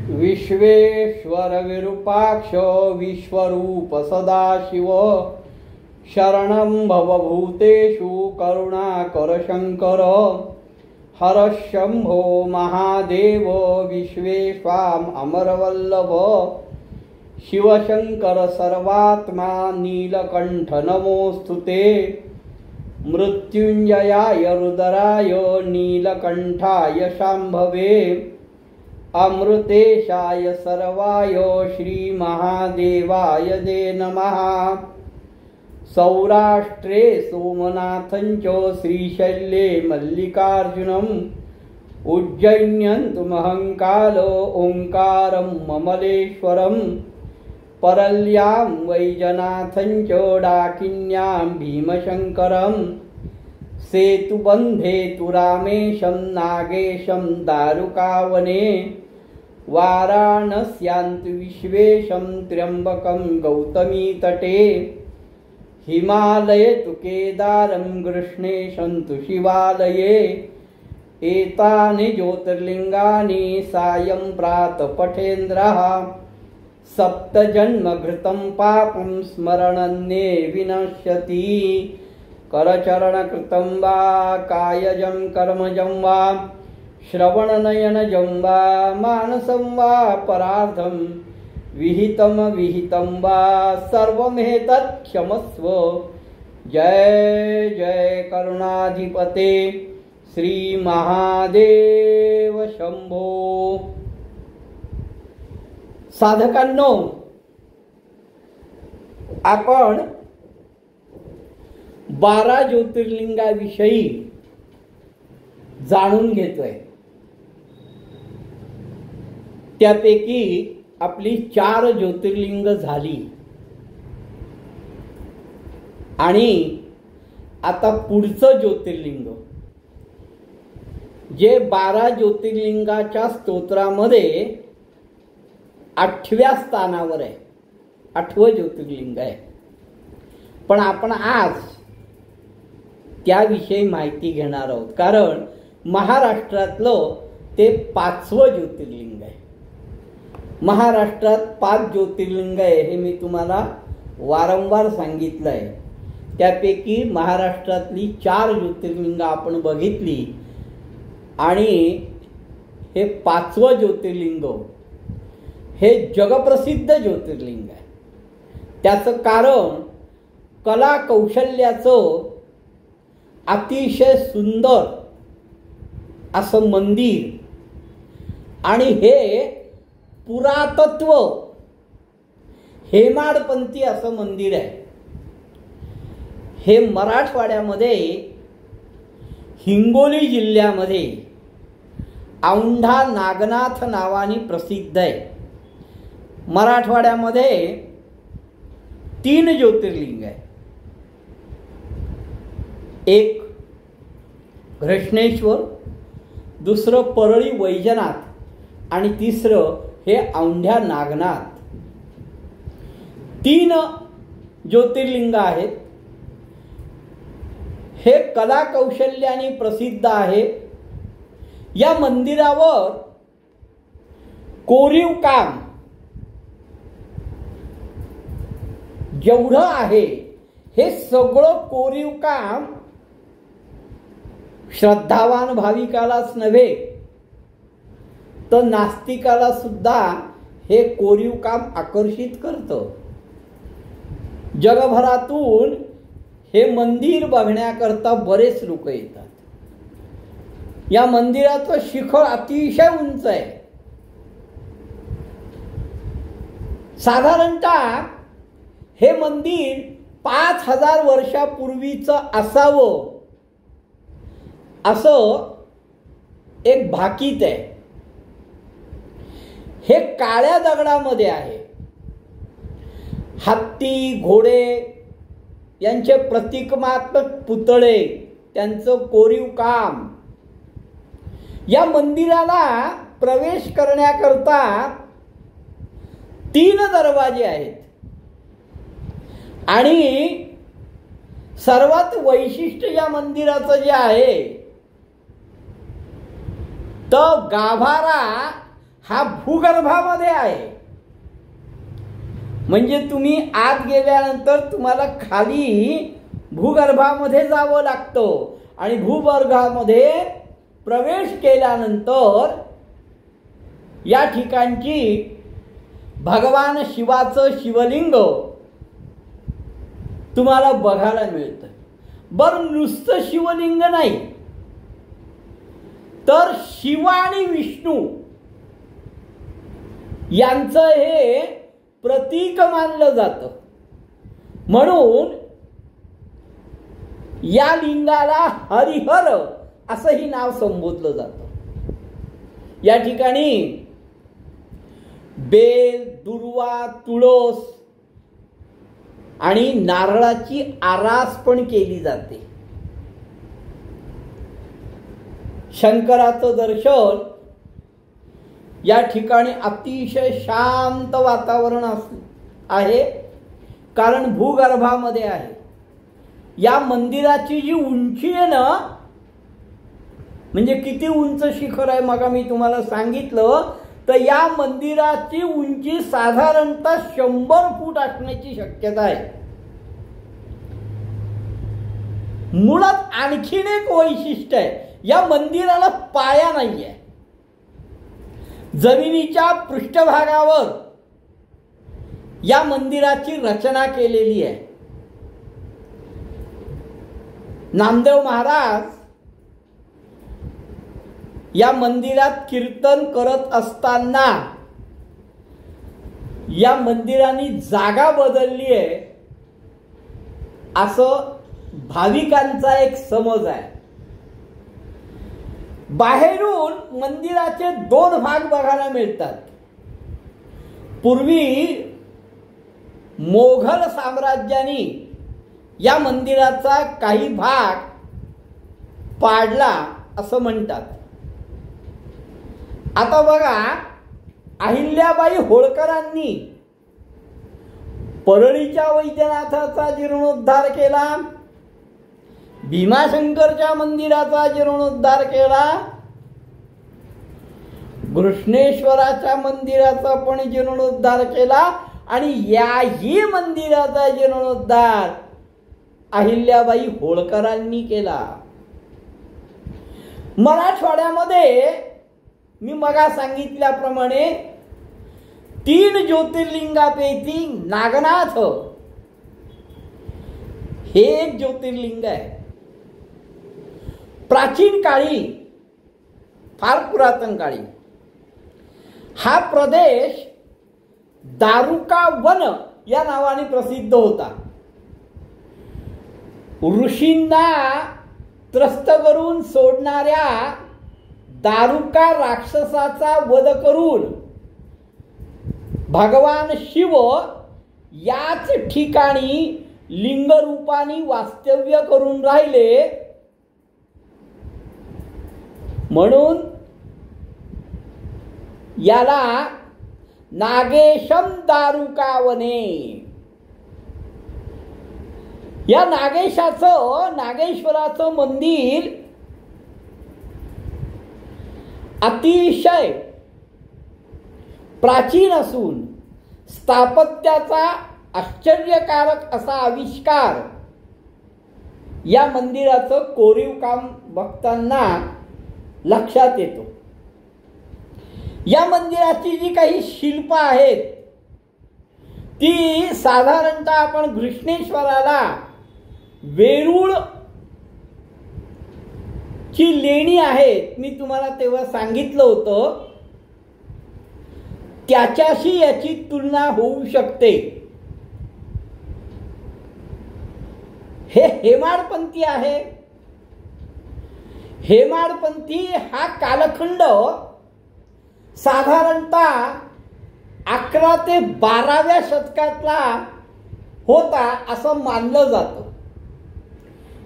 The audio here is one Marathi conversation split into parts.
विश्वेश्वर विरूपाक्ष विश्वरूप सदाशिव शरणं भवभूतेषु करुणाकर शंकर हर शंभो महादेव विश्वेश्वाम अमरवल्लभ शिवशंकर सर्वात्मा नीलकंठ नमोस्तुते मृत्युंजयाय रुद्राय नीलकंठाय शांभवे अमृतेशाय सर्वाय श्री महादेवाय दे नमः। सौराष्ट्रे सोमनाथंच श्रीशैले मल्लिकार्जुनम उज्जैन्यन्तु महंकालो ओंकारं ममलेश्वरम परल्यां वैजनाथंच डाकिन्यां भीमशंकरं सेतुबंधे तु रामेशं नागेशं दारुकावने वाराणस्यान्तु विश्वेशं त्र्यंबकं गौतमी तटे हिमालये तु केदारं कृष्णेशं तु शिवालये एतानि ज्योतिर्लिंगानि सायं प्रातः पठेन्द्रः सप्तजन्मघृतं पापं स्मरणन्ये विनश्यति। करचरणकृतं वा कायजं कर्मजं वा श्रवणनयनजं वा मानसं वा परार्धं विहितं वा सर्वमेतत् क्षमस्व। जय जय करुणाधिपते श्री महादेव शंभो। साधकांनो, आपण 12 ज्योतिर्लिंगाविषयी जाणून घेतोय। त्यापैकी आपली 4 ज्योतिर्लिंग झाली आणि आता पुढचं ज्योतिर्लिंग जे 12 ज्योतिर्लिंगाच्या स्तोत्रामध्ये 8व्या स्थानावर आहे, 8वं ज्योतिर्लिंग आहे। पण आपण आज त्याविषयी माहिती घेणार आहोत, कारण महाराष्ट्रातलं ते 5वं ज्योतिर्लिंग आहे। महाराष्ट्रात 5 ज्योतिर्लिंग आहे हे मी तुम्हाला वारंवार सांगितलं आहे। त्यापैकी महाराष्ट्रातली 4 ज्योतिर्लिंग आपण बघितली आणि हे 5वं ज्योतिर्लिंग हे जगप्रसिद्ध ज्योतिर्लिंग आहे। त्याचं कारण कला कौशल्याचं अतिशय सुंदर असं मंदिर आणि हे पुरातत्व हेमाडपंथी असं मंदिर आहे। हे मराठवाड्यामध्ये हिंगोली जिल्ह्यामध्ये औंढा नागनाथ नावाने प्रसिद्ध आहे। मराठवाड्यामध्ये 3 ज्योतिर्लिंग आहे, एक घृष्णेश्वर, दुसरं परळी वैजनाथ आणि तिसरं हे औंढ्या नागनाथ। 3 ज्योतिर्लिंग आहेत। हे कला कौशल्याने प्रसिद्ध आहे। या मंदिरावर कोरीव काम जेवढं आहे हे सगळं कोरीव काम श्रद्धावान भाविकालाच नव्हे तर नास्तिकाला सुद्धा हे कोरीव काम आकर्षित करतं। जगभरातून हे मंदिर बघण्याकरता बरेच लोक येतात। या मंदिराचं शिखर अतिशय उंच आहे। साधारणतः हे मंदिर 5000 वर्षापूर्वीचं असावं असं एक भाकीत आहे। हे काळ्या दगडामध्ये आहे। हत्ती घोडे यांचे प्रतिकात्मक पुतळे, त्यांचं कोरीव काम। या मंदिराला प्रवेश करण्याकरता 3 दरवाजे आहेत आणि सर्वात वैशिष्ट्य या मंदिराचं जे आहे तर गाभारा हा भूगर्भामध्ये आहे. म्हणजे तुम्ही आत गेल्यानंतर तुम्हाला खाली भूगर्भामध्ये जावं लागतं आणि भूगर्भामध्ये प्रवेश केल्यानंतर या ठिकाणची भगवान शिवाचं शिवलिंग तुम्हाला बघायला मिळतं. बरं, नुसतं शिवलिंग नाही तर शिव आणि विष्णू यांचं हे प्रतीक मानलं जातं. म्हणून या लिंगाला हरिहर असंही नाव संबोधलं जातं. या ठिकाणी बेल, दुर्वा, तुळस आणि नारळाची आरास पण केली जाते. शंकराचं दर्शन या ठिकाणी अतिशय शांत वातावरण आहे, कारण भूगर्भामध्ये आहे. या मंदिराची जी उंची आहे ना, म्हणजे किती उंच शिखर आहे मग मी तुम्हाला सांगितलं, तर या मंदिराची उंची साधारणतः 100 फूट असण्याची शक्यता आहे. मुळात आणखीन एक वैशिष्ट्य आहे, या मंदिराला पाया नाही आहे. जमिनीच्या पृष्ठभागावर या मंदिराची रचना केलेली आहे. नामदेव महाराज या मंदिरात कीर्तन करत असताना या मंदिराने जागा बदलली आहे असं भाविकांचा एक समज आहे. बाहेरून मंदिराचे 2 भाग बघायला मिळतात. पूर्वी मोघल साम्राज्याने या मंदिराचा काही भाग पाडला असं म्हणतात. आता बघा, अहिल्याबाई होळकरांनी परळीच्या वैद्यनाथाचा जीर्णोद्धार केला, भीमाशंकरच्या मंदिराचा जीर्णोद्धार केला, घृष्णेश्वराच्या मंदिराचा पण जीर्णोद्धार केला आणि याही मंदिराचा जीर्णोद्धार अहिल्याबाई होळकरांनी केला. मराठवाड्यामध्ये मी मगा सांगितल्याप्रमाणे 3 ज्योतिर्लिंगापैकी नागनाथ हे एक ज्योतिर्लिंग आहे. प्राचीन काळी, फार पुरातन काळी हा प्रदेश दारुका वन या नावाने प्रसिद्ध होता. ऋषींना त्रस्त करून सोडणाऱ्या दारुका राक्षसाचा वध करून भगवान शिव याच ठिकाणी लिंगरूपाने वास्तव्य करून राहिले, म्हणून याला नागेशम दारुकावने. या नागेश्वराचं मंदिर अतिशय प्राचीन असून स्थापत्याचा आश्चर्यकारक असा आविष्कार या मंदिराचं कोरीव काम बघताना लक्षात येतो. या मंदिराची जी काही शिल्प आहेत ती साधारणतः आपण घृष्णेश्वराला वेरूळ ची लेणी आहेत, मी तुम्हाला तेव्हा सांगितलं होतं, त्याच्याशी याची तुलना होऊ शकते. हे हेमाडपंथी आहे. हेमाडपंथी हा कालखंड साधारणतः 11 ते 12व्या शतकातला होता असं मानलं जातं.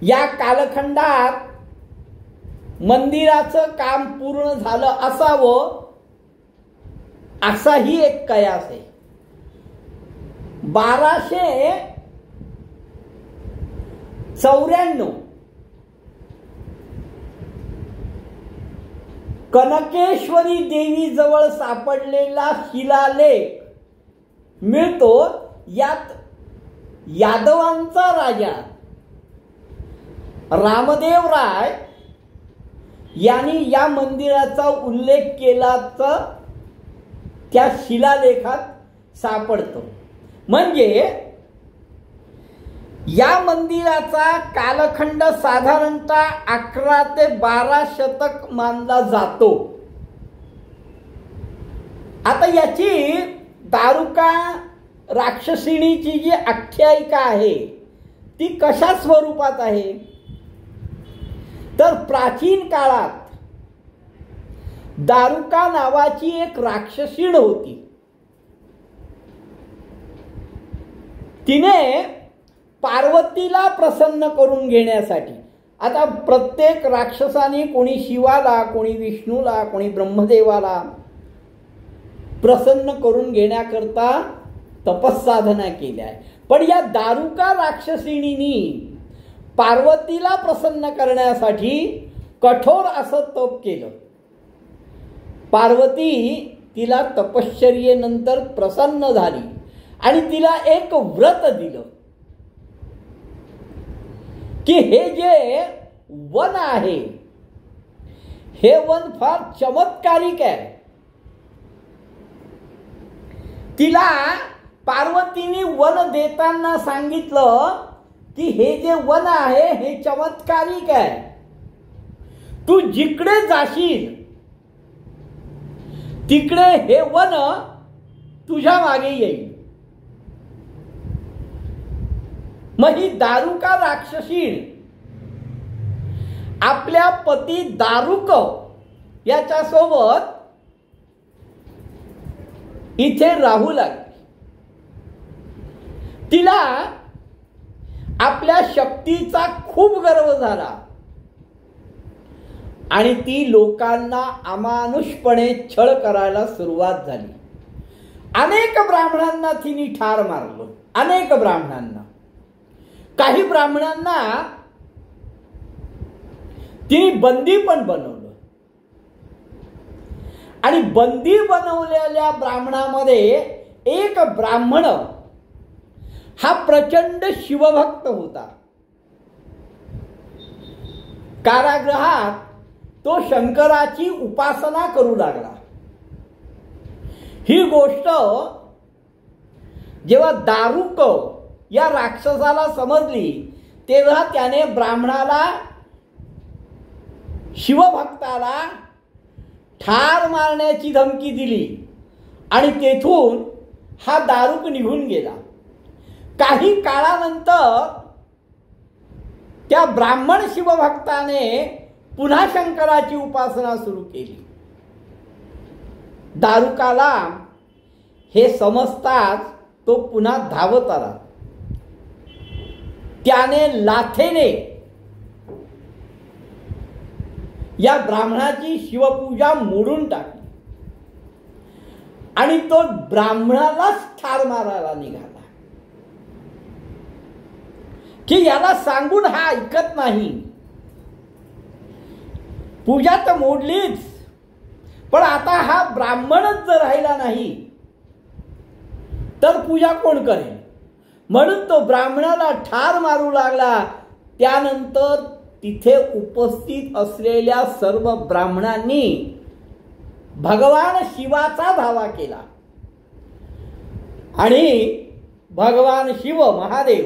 या कालखंडात मंदिराचं काम पूर्ण झालं असावं असाही एक कयास आहे. 1294 कनकेश्वरी देवी जवळ सापडलेला शिलालेख मिळतो. यात यादवांचा राजा रामदेव राय यांनी या मंदिराचा उल्लेख केल्याचं त्या शिलालेखात सापडतो. म्हणजे या मंदिराचा कालखंड साधारणतः 11 ते 12 शतक मानला जातो. आता याची दारुका राक्षसिणीची जी आख्यायिका आहे ती कशा स्वरूपात आहे, तर प्राचीन काळात दारुका नावाची एक राक्षसीण होती. तिने पार्वतीला प्रसन्न करून घेण्यासाठी, आता प्रत्येक राक्षसाने कोणी शिवाला, कोणी विष्णूला, कोणी ब्रह्मदेवाला प्रसन्न करून घेण्याकरता तपस्साधना केल्या आहे. पण या दारुका राक्षसिणींनी पार्वतीला प्रसन्न करण्यासाठी कठोर असं तप केलं. पार्वती तिला तपश्चर्येनंतर प्रसन्न झाली आणि तिला एक व्रत दिलं की हे जे वन आहे हे वन फार चमत्कारिक आहे. तिला पार्वतीने वन देताना सांगितलं की हे जे वन आहे हे चमत्कारिक आहे. तू जिकडे जाशील तिकडे हे वन तुझ्या मागे येईल. मग ही दारुका राक्षसीण आपल्या पती दारुक याच्यासोबत इथे राहू लागली. तिला आपल्या शक्तीचा खूप गर्व झाला आणि ती लोकांना अमानुषपणे छळ करायला सुरुवात झाली. अनेक ब्राह्मणांना तिने ठार मारलं, अनेक ब्राह्मणांना. काही ब्राह्मणांना तिने बंदी पण बनवलं आणि बंदी बनवलेल्या ब्राह्मणामध्ये एक ब्राह्मण हा प्रचंड शिवभक्त होता. कारागृहात तो शंकराची उपासना करू लागला. ही गोष्ट जेव्हा दारुक या राक्षसाला समजली तेव्हा त्याने ब्राह्मणाला, शिवभक्ताला ठार मारण्याची धमकी दिली आणि तेथून हा दारुक निघून गेला. काही काळानंतर त्या ब्राह्मण शिवभक्ताने पुन्हा शंकराची उपासना सुरू केली. दारुकाला हे समजताच तो पुन्हा धावत आला. त्याने लाथेने या ब्राह्मणाची शिवपूजा मोडून टाकली आणि तो ब्राह्मणालाच ठार मारायला निघाला की याला सांगून हा ऐकत नाही. पूजा तर मोडलीच, पण आता हा ब्राह्मणच जर राहिला नाही तर पूजा कोण करेल. म्हणून तो ब्राह्मणाला ठार मारू लागला. त्यानंतर तिथे उपस्थित असलेल्या सर्व ब्राह्मणांनी भगवान शिवाचा धावा केला आणि भगवान शिव महादेव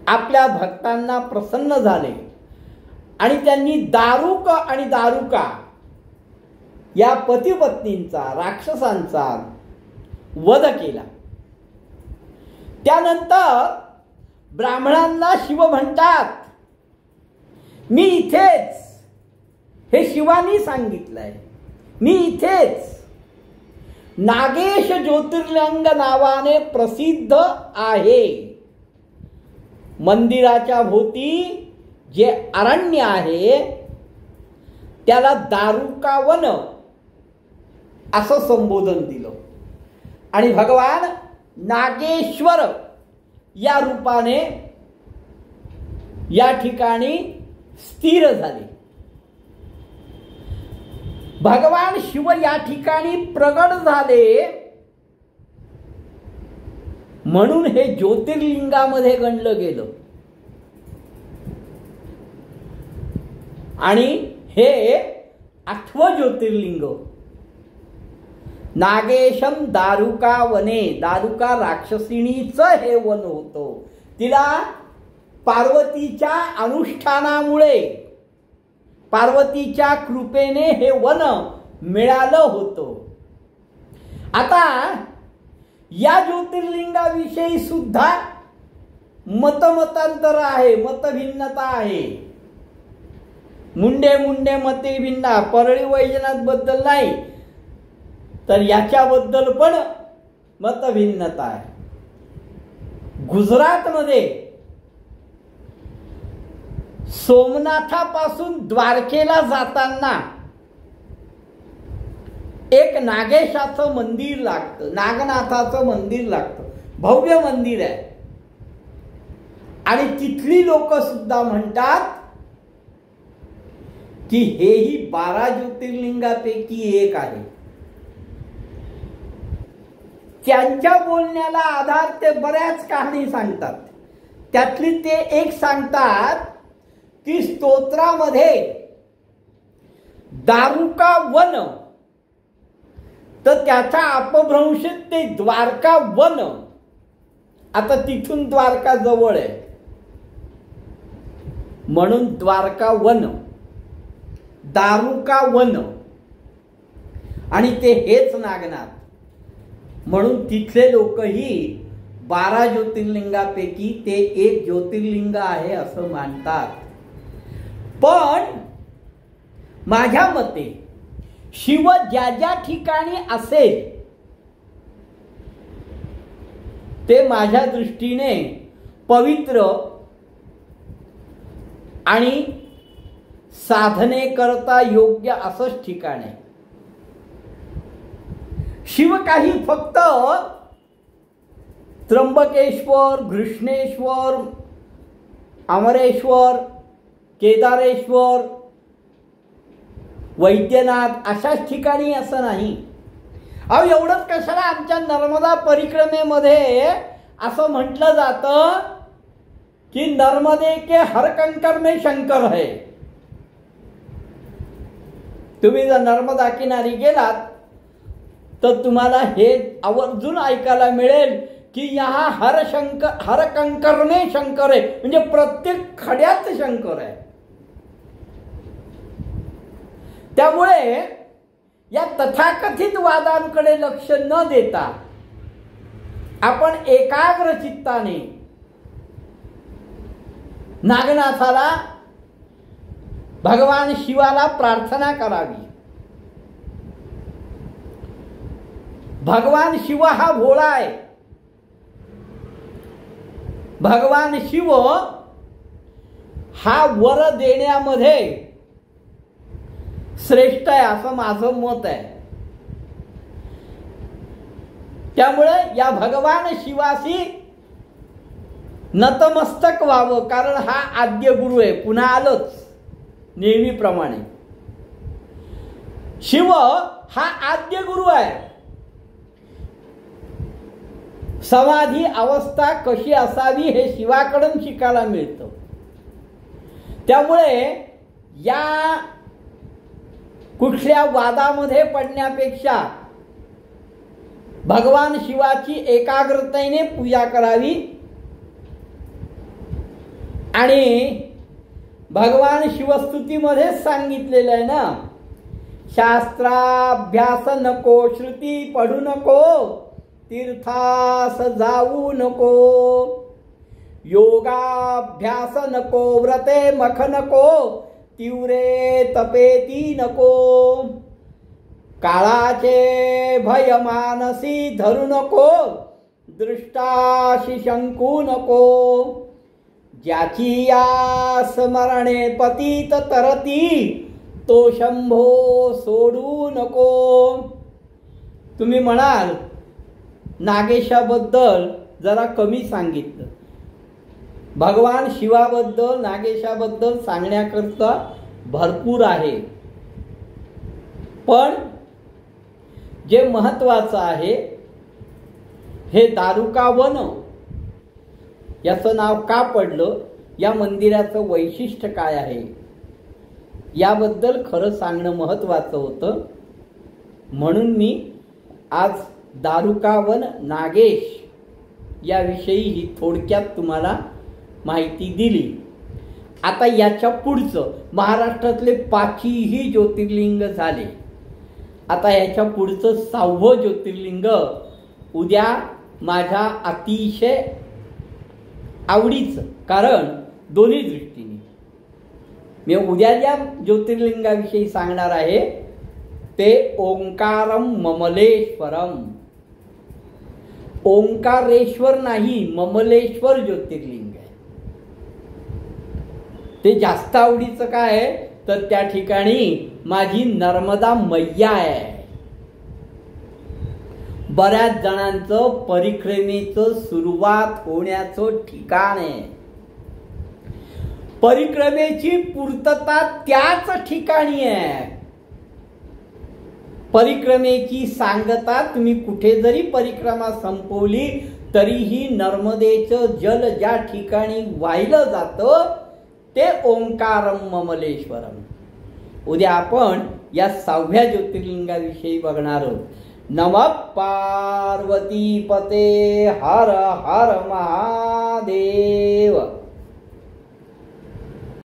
आपल्या भक्तांना प्रसन्न झाले आणि त्यांनी दारुक आणि दारुका या पतिपत्नींचा, राक्षसांचा वध केला. त्यानंतर ब्राह्मणांना शिव म्हणतात, मी इथेच, हे शिवानी सांगितलंय, मी इथेच नागेश ज्योतिर्लिंग नावाने प्रसिद्ध आहे. मंदिराच्या भोवती जे अरण्य आहे त्याला दारुकावन असं संबोधन दिलं आणि भगवान नागेश्वर या रूपाने या ठिकाणी स्थिर झाले. भगवान शिव या ठिकाणी प्रगट झाले म्हणून हे ज्योतिर्लिंगामध्ये गणलं गेलं. आणि हे 8वं ज्योतिर्लिंग. नागेशम दारुका वने, दारुका राक्षसिणीचं हे वन होतं. तिला पार्वतीच्या अनुष्ठानामुळे, पार्वतीच्या कृपेने हे वन मिळालं होतं. आता या ज्योतिर्लिंगाविषयी सुद्धा मतमतांतर आहे, मतभिन्नता आहे. मुंडे मुंडे मते भिन्ना, परळी वैजनाथ बद्दल नाही तर याच्याबद्दल पण मतभिन्नता आहे. गुजरातमध्ये सोमनाथापासून द्वारकेला जाताना एक नागेशाचं मंदिर लागतं, नागनाथाचं मंदिर लागतं. भव्य मंदिर आहे. आणि तिथली लोक सुद्धा म्हणतात की हेही 12 ज्योतिर्लिंगापैकी एक आहे. त्यांच्या बोलण्याला आधार ते बऱ्याच कहाणी सांगतात. त्यातली ते एक सांगतात की स्तोत्रामध्ये दारुका वन, तर त्याचा अपभ्रंशित ते द्वारका वन. आता तिथून द्वारका जवळ आहे म्हणून द्वारका वन, दारुका वन. आणि ते हेच नागनाथ म्हणून तिथले लोकही 12 ज्योतिर्लिंगापैकी ते एक ज्योतिर्लिंग आहे असं मानतात. पण माझ्या मते शिव ज्या ज्या ठिकाणी असेल ते माझ्या दृष्टीने पवित्र आणि साधने करता योग्य असंच ठिकाण आहे. शिव काही फक्त त्र्यंबकेश्वर, घृष्णेश्वर, अमरेश्वर, केदारेश्वर, वैद्यनाथ अशाच ठिकाणी असं नाही. अहो एवढंच कशाला आमच्या नर्मदा परिक्रमेमध्ये असं म्हटलं जातं की नर्मदे के हर कंकर में शंकर है. तुम्ही जर नर्मदा किनारी गेलात तर तुम्हाला हे आवर्जून ऐकायला मिळेल की यहाँ हर कंकर में शंकर आहे. म्हणजे प्रत्येक खड्यात शंकर आहे. त्यामुळे या तथाकथित वादांकडे लक्ष न देता आपण एकाग्र चित्ताने नागनाथाला, भगवान शिवाला प्रार्थना करावी. भगवान शिव हा भोळा आहे. भगवान शिव हा वर देण्यामध्ये श्रेष्ठ आहे असं माझं मत आहे. त्यामुळे या भगवान शिवाशी नतमस्तक व्हावं, कारण हा आद्य गुरु आहे. पुन्हा आलोच नेहमीप्रमाणे. शिव हा आद्य गुरु आहे. समाधी अवस्था कशी असावी हे शिवाकडून शिकायला मिळतं. त्यामुळे या कुठल्या वादामध्ये पडण्यापेक्षा भगवान शिवाची एकाग्रतेने पूजा करावी. आणि भगवान शिवस्तुतीमध्ये सांगितलेलं आहे ना, शास्त्राभ्यास नको, श्रुती पढू नको, तीर्थास जाऊ नको, योगाभ्यास नको, व्रते मख नको, तीव्रे तपेती नको, काळाचे भय मानसी धरू नको, दृष्टाशी शंकू नको, ज्याची या स्मरणे पतित तरती तो शंभो सोडू नको. तुम्ही म्हणाल नागेशाबद्दल जरा कमी सांगितलं. भगवान शिवाबद्दल, नागेशाबद्दल सांगण्याकरता भरपूर आहे. पण जे महत्वाचं आहे, हे दारुकावन याचं नाव का पडलं, या मंदिराचं वैशिष्ट्य काय आहे, याबद्दल खरं सांगणं महत्वाचं होतं. म्हणून मी आज दारुकावन नागेश याविषयी ही थोडक्यात तुम्हाला माहिती दिली. आता याच्या पुढचं महाराष्ट्रातले 5ही ज्योतिर्लिंग झाले. आता याच्या पुढचं 6वं ज्योतिर्लिंग उद्या माझ्या अतिशय आवडीचं, कारण दोन्ही दृष्टीने मी उद्या ज्या ज्योतिर्लिंगाविषयी सांगणार आहे ते ओंकारम ममलेश्वरम. ओंकारेश्वर नाही, ममलेश्वर ज्योतिर्लिंग आहे. ते जास्त आवडीचं काय आहे तर त्या ठिकाणी माझी नर्मदा मैया आहे. बऱ्याच जणांचं परिक्रमेचं सुरुवात होण्याचं ठिकाण आहे. परिक्रमेची पूर्तता त्याच ठिकाणी आहे. परिक्रमेची सांगता तुम्ही कुठे जरी परिक्रमा संपवली तरीही नर्मदेचं जल ज्या ठिकाणी वाहिलं जातं ते ओंकारम ममलेश्वरम. उद्या आपण या 6व्या ज्योतिर्लिंगाविषयी बघणार आहोत. नमः पार्वती पते हर हर महादेव.